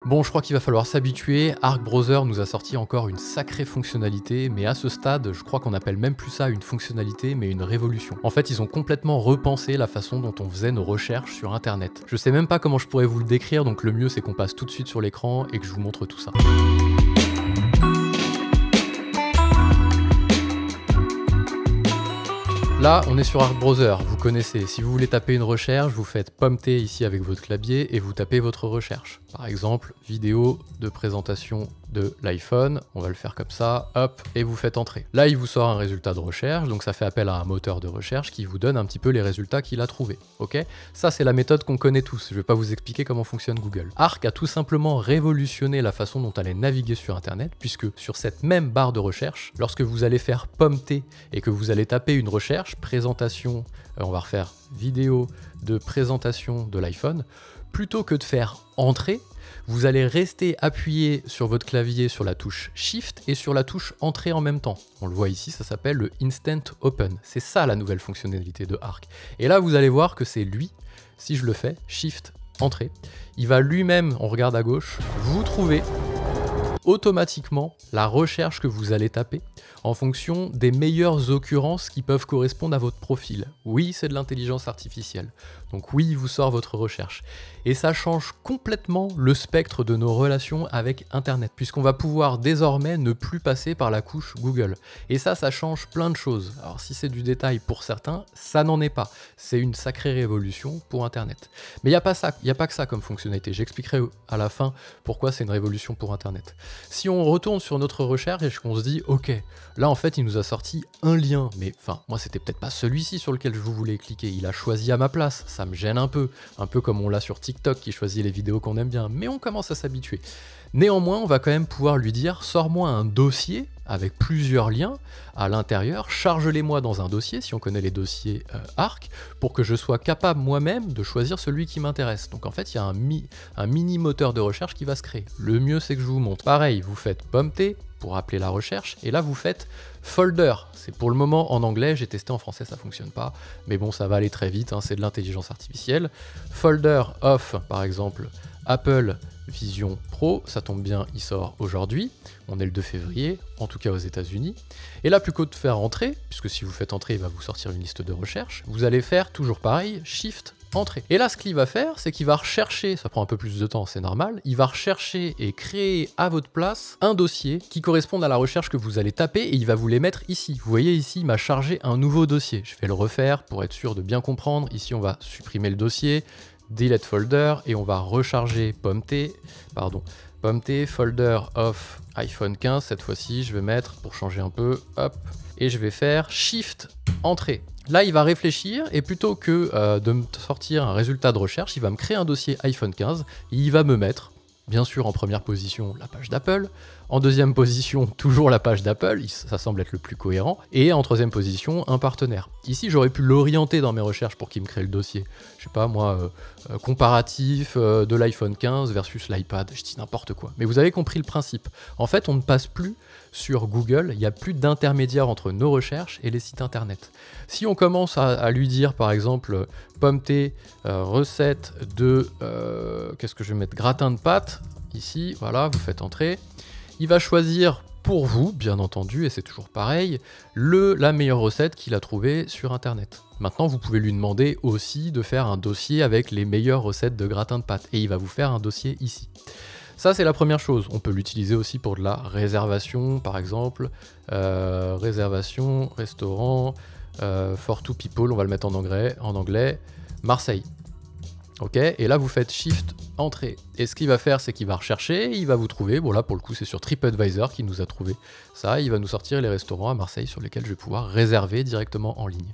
Bon, je crois qu'il va falloir s'habituer. Arc Browser nous a sorti encore une sacrée fonctionnalité, mais à ce stade, je crois qu'on appelle même plus ça une fonctionnalité, mais une révolution. En fait, ils ont complètement repensé la façon dont on faisait nos recherches sur Internet. Je sais même pas comment je pourrais vous le décrire, donc le mieux c'est qu'on passe tout de suite sur l'écran et que je vous montre tout ça. Là, on est sur Arc Browser, vous connaissez. Si vous voulez taper une recherche, vous faites Pomme-T ici avec votre clavier et vous tapez votre recherche. Par exemple, vidéo de présentation de l'iPhone, on va le faire comme ça, hop, et vous faites entrer. Là, il vous sort un résultat de recherche, donc ça fait appel à un moteur de recherche qui vous donne un petit peu les résultats qu'il a trouvés, ok? Ça, c'est la méthode qu'on connaît tous, je vais pas vous expliquer comment fonctionne Google. Arc a tout simplement révolutionné la façon dont elle est naviguée sur Internet, puisque sur cette même barre de recherche, lorsque vous allez faire Pomme-T et que vous allez taper une recherche, présentation, on va refaire vidéo de présentation de l'iPhone, plutôt que de faire entrer, vous allez rester appuyé sur votre clavier sur la touche Shift et sur la touche Entrée en même temps. On le voit ici, ça s'appelle le Instant Open. C'est ça la nouvelle fonctionnalité de Arc. Et là, vous allez voir que c'est lui, si je le fais, Shift, Entrée, il va lui-même, on regarde à gauche, vous trouver automatiquement la recherche que vous allez taper en fonction des meilleures occurrences qui peuvent correspondre à votre profil. Oui, c'est de l'intelligence artificielle. Donc oui, il vous sort votre recherche. Et ça change complètement le spectre de nos relations avec Internet, puisqu'on va pouvoir désormais ne plus passer par la couche Google. Et ça change plein de choses. Alors si c'est du détail pour certains, ça n'en est pas. C'est une sacrée révolution pour Internet. Mais il n'y a pas ça, il n'y a pas que ça comme fonctionnalité. J'expliquerai à la fin pourquoi c'est une révolution pour Internet. Si on retourne sur notre recherche et qu'on se dit, ok, là en fait il nous a sorti un lien, mais enfin moi c'était peut-être pas celui-ci sur lequel je voulais cliquer, il a choisi à ma place, ça me gêne un peu comme on l'a sur TikTok qui choisit les vidéos qu'on aime bien, mais on commence à s'habituer. Néanmoins, on va quand même pouvoir lui dire, sors-moi un dossier avec plusieurs liens à l'intérieur, charge-les-moi dans un dossier, si on connaît les dossiers Arc, pour que je sois capable moi-même de choisir celui qui m'intéresse. Donc en fait, il y a un mini moteur de recherche qui va se créer. Le mieux, c'est que je vous montre. Pareil, vous faites Pomme-T pour appeler la recherche, et là, vous faites Folder. C'est pour le moment en anglais, j'ai testé en français, ça fonctionne pas, mais bon, ça va aller très vite, hein, c'est de l'intelligence artificielle. Folder of, par exemple, Apple Vision Pro, ça tombe bien, il sort aujourd'hui, on est le 2 février, en tout cas aux États-Unis. Et là, plutôt que de faire entrer, puisque si vous faites entrer, il va vous sortir une liste de recherche, vous allez faire toujours pareil, Shift, Entrée. Et là, ce qu'il va faire, c'est qu'il va rechercher, ça prend un peu plus de temps, c'est normal, il va rechercher et créer à votre place un dossier qui corresponde à la recherche que vous allez taper et il va vous les mettre ici. Vous voyez ici, il m'a chargé un nouveau dossier. Je vais le refaire pour être sûr de bien comprendre. Ici, on va supprimer le dossier, Delete Folder, et on va recharger Pomme-T, Folder of iPhone 15, cette fois-ci, je vais mettre, pour changer un peu, hop, et je vais faire Shift, Entrée. Là, il va réfléchir, et plutôt que de me sortir un résultat de recherche, il va me créer un dossier iPhone 15, et il va me mettre, bien sûr, en première position, la page d'Apple, en deuxième position, toujours la page d'Apple, ça semble être le plus cohérent, et en troisième position, un partenaire. Ici, j'aurais pu l'orienter dans mes recherches pour qu'il me crée le dossier. Je sais pas, moi, comparatif de l'iPhone 15 versus l'iPad, je dis n'importe quoi. Mais vous avez compris le principe. En fait, on ne passe plus sur Google, il n'y a plus d'intermédiaire entre nos recherches et les sites internet. Si on commence à lui dire, par exemple, Pomme-T, recette de, qu'est-ce que je vais mettre, gratin de pâtes, ici, voilà, vous faites entrer. Il va choisir pour vous, bien entendu, et c'est toujours pareil, la meilleure recette qu'il a trouvée sur Internet. Maintenant, vous pouvez lui demander aussi de faire un dossier avec les meilleures recettes de gratin de pâtes, et il va vous faire un dossier ici. Ça, c'est la première chose. On peut l'utiliser aussi pour de la réservation, par exemple. Réservation, restaurant, for two people, on va le mettre en anglais, Marseille. Ok, et là vous faites Shift, Entrée. Et ce qu'il va faire, c'est qu'il va rechercher, il va vous trouver, bon là pour le coup c'est sur TripAdvisor qu'il nous a trouvé ça, il va nous sortir les restaurants à Marseille sur lesquels je vais pouvoir réserver directement en ligne.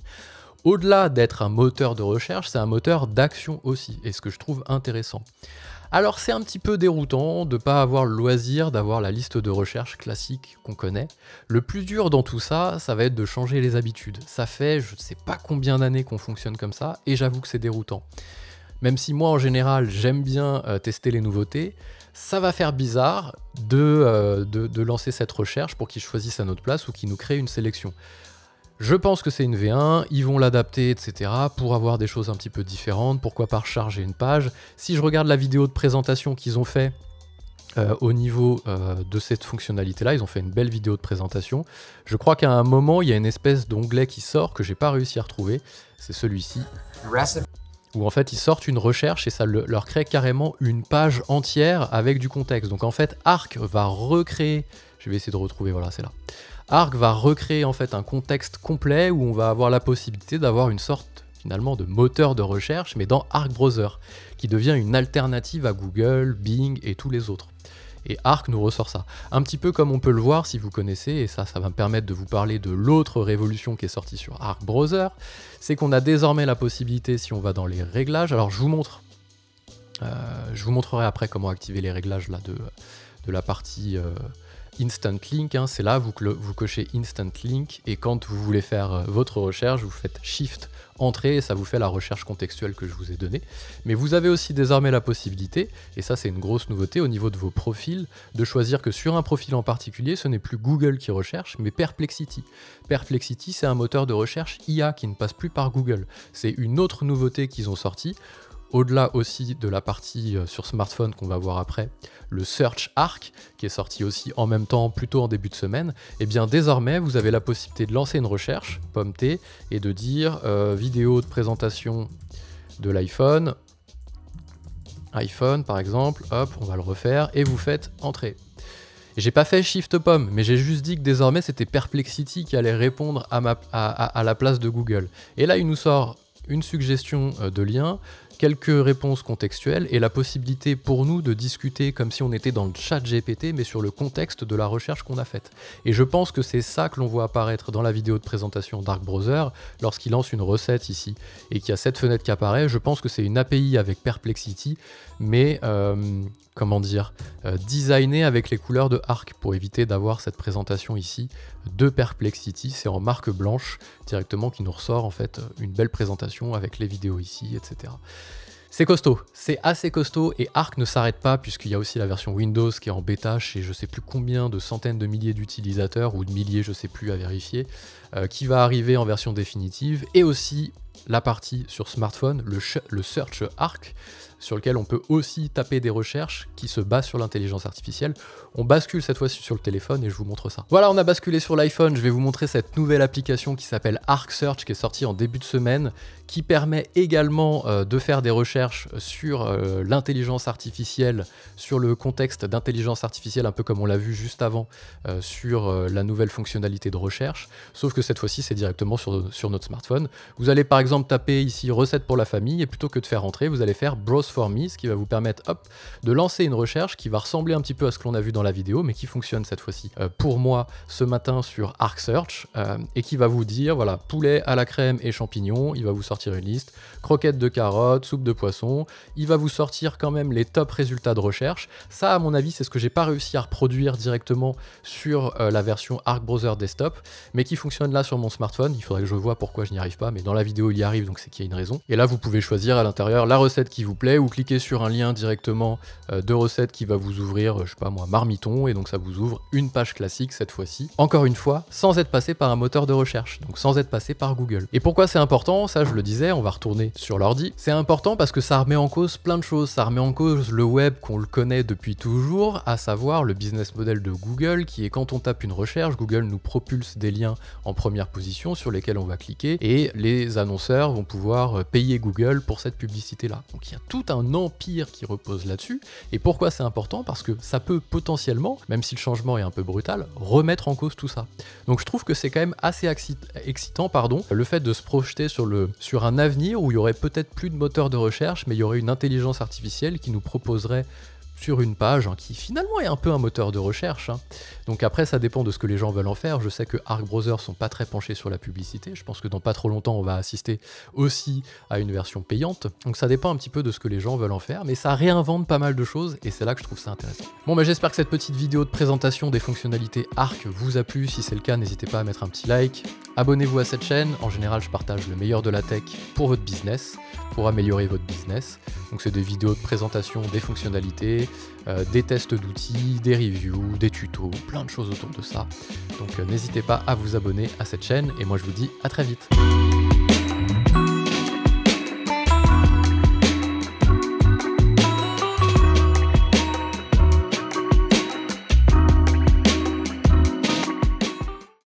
Au-delà d'être un moteur de recherche, c'est un moteur d'action aussi, et ce que je trouve intéressant. Alors c'est un petit peu déroutant de ne pas avoir le loisir d'avoir la liste de recherche classique qu'on connaît. Le plus dur dans tout ça, ça va être de changer les habitudes. Ça fait je ne sais pas combien d'années qu'on fonctionne comme ça, et j'avoue que c'est déroutant. Même si moi en général j'aime bien tester les nouveautés, ça va faire bizarre de lancer cette recherche pour qu'il choisisse à notre place ou qu'il nous crée une sélection. Je pense que c'est une V1, ils vont l'adapter, etc. pour avoir des choses un petit peu différentes, pourquoi pas recharger une page. Si je regarde la vidéo de présentation qu'ils ont fait au niveau de cette fonctionnalité-là. Ils ont fait une belle vidéo de présentation. Je crois qu'à un moment, il y a une espèce d'onglet qui sort que j'ai pas réussi à retrouver. C'est celui-ci. Où en fait, ils sortent une recherche et ça leur crée carrément une page entière avec du contexte. Donc en fait, Arc va recréer... Je vais essayer de retrouver, voilà, c'est là. Arc va recréer en fait un contexte complet où on va avoir la possibilité d'avoir une sorte finalement de moteur de recherche, mais dans Arc Browser, qui devient une alternative à Google, Bing et tous les autres. Et Arc nous ressort ça. Un petit peu comme on peut le voir si vous connaissez, et ça va me permettre de vous parler de l'autre révolution qui est sortie sur Arc Browser, c'est qu'on a désormais la possibilité, si on va dans les réglages, alors je vous montrerai après comment activer les réglages là, de la partie Instant Link, hein. C'est là, vous cochez Instant Link, et quand vous voulez faire votre recherche, vous faites Shift Entrée, et ça vous fait la recherche contextuelle que je vous ai donnée. Mais vous avez aussi désormais la possibilité, et ça c'est une grosse nouveauté au niveau de vos profils, de choisir que sur un profil en particulier, ce n'est plus Google qui recherche, mais Perplexity. Perplexity, c'est un moteur de recherche IA qui ne passe plus par Google. C'est une autre nouveauté qu'ils ont sortie. Au-delà aussi de la partie sur smartphone qu'on va voir après, le Search Arc, qui est sorti aussi en même temps, plutôt en début de semaine, et bien désormais vous avez la possibilité de lancer une recherche, POM-T, et de dire vidéo de présentation de l'iPhone, iPhone par exemple, hop, on va le refaire, et vous faites Entrée. J'ai pas fait Shift Pomme, mais j'ai juste dit que désormais c'était Perplexity qui allait répondre à la place de Google. Et là il nous sort une suggestion de lien, quelques réponses contextuelles et la possibilité pour nous de discuter comme si on était dans le chat GPT mais sur le contexte de la recherche qu'on a faite. Et je pense que c'est ça que l'on voit apparaître dans la vidéo de présentation d'Arc Browser lorsqu'il lance une recette ici et qu'il y a cette fenêtre qui apparaît. Je pense que c'est une API avec Perplexity mais comment dire, designée avec les couleurs de Arc pour éviter d'avoir cette présentation ici de Perplexity. C'est en marque blanche directement qui nous ressort en fait une belle présentation avec les vidéos ici, etc. C'est costaud, c'est assez costaud et Arc ne s'arrête pas puisqu'il y a aussi la version Windows qui est en bêta chez je sais plus combien de centaines de milliers d'utilisateurs ou de milliers, je sais plus à vérifier, qui va arriver en version définitive et aussi la partie sur smartphone, le Search Arc, sur lequel on peut aussi taper des recherches qui se basent sur l'intelligence artificielle. On bascule cette fois-ci sur le téléphone et je vous montre ça. Voilà, on a basculé sur l'iPhone, je vais vous montrer cette nouvelle application qui s'appelle Arc Search qui est sortie en début de semaine, qui permet également de faire des recherches sur l'intelligence artificielle, sur le contexte d'intelligence artificielle, un peu comme on l'a vu juste avant sur la nouvelle fonctionnalité de recherche, sauf que cette fois-ci c'est directement sur notre smartphone. Vous allez par exemple taper ici recette pour la famille et plutôt que de faire entrer, vous allez faire browse for me, ce qui va vous permettre hop, de lancer une recherche qui va ressembler un petit peu à ce que l'on a vu dans la vidéo, mais qui fonctionne cette fois-ci pour moi ce matin sur Arc Search et qui va vous dire voilà, poulet à la crème et champignons, il va vous sortir une liste, croquettes de carottes, soupe de poisson, il va vous sortir quand même les top résultats de recherche. Ça à mon avis c'est ce que j'ai pas réussi à reproduire directement sur la version Arc Browser Desktop, mais qui fonctionne là sur mon smartphone. Il faudrait que je vois pourquoi je n'y arrive pas, mais dans la vidéo il y arrive, donc c'est qu'il y a une raison. Et là vous pouvez choisir à l'intérieur la recette qui vous plaît ou cliquer sur un lien directement de recette qui va vous ouvrir, je sais pas moi, Marmiton, et donc ça vous ouvre une page classique cette fois-ci. Encore une fois, sans être passé par un moteur de recherche, donc sans être passé par Google. Et pourquoi c'est important? Ça je le disais, on va retourner sur l'ordi. C'est important parce que ça remet en cause plein de choses. Ça remet en cause le web qu'on le connaît depuis toujours, à savoir le business model de Google, qui est quand on tape une recherche, Google nous propulse des liens en première position sur lesquels on va cliquer, et les annonceurs vont pouvoir payer Google pour cette publicité-là. Donc il y a tout un empire qui repose là-dessus. Et pourquoi c'est important? Parce que ça peut potentiellement, même si le changement est un peu brutal, remettre en cause tout ça. Donc je trouve que c'est quand même assez excitant, le fait de se projeter sur un avenir où il y aurait peut-être plus de moteur de recherche, mais il y aurait une intelligence artificielle qui nous proposerait sur une page, qui finalement est un peu un moteur de recherche. Donc après ça dépend de ce que les gens veulent en faire. Je sais que Arc Browser sont pas très penchés sur la publicité, je pense que dans pas trop longtemps on va assister aussi à une version payante, donc ça dépend un petit peu de ce que les gens veulent en faire, mais ça réinvente pas mal de choses et c'est là que je trouve ça intéressant. Bon j'espère que cette petite vidéo de présentation des fonctionnalités Arc vous a plu. Si c'est le cas, n'hésitez pas à mettre un petit like, abonnez-vous à cette chaîne. En général je partage le meilleur de la tech pour votre business, pour améliorer votre business. Donc c'est des vidéos de présentation des fonctionnalités, des tests d'outils, des reviews, des tutos, plein de choses autour de ça. Donc n'hésitez pas à vous abonner à cette chaîne et moi je vous dis à très vite.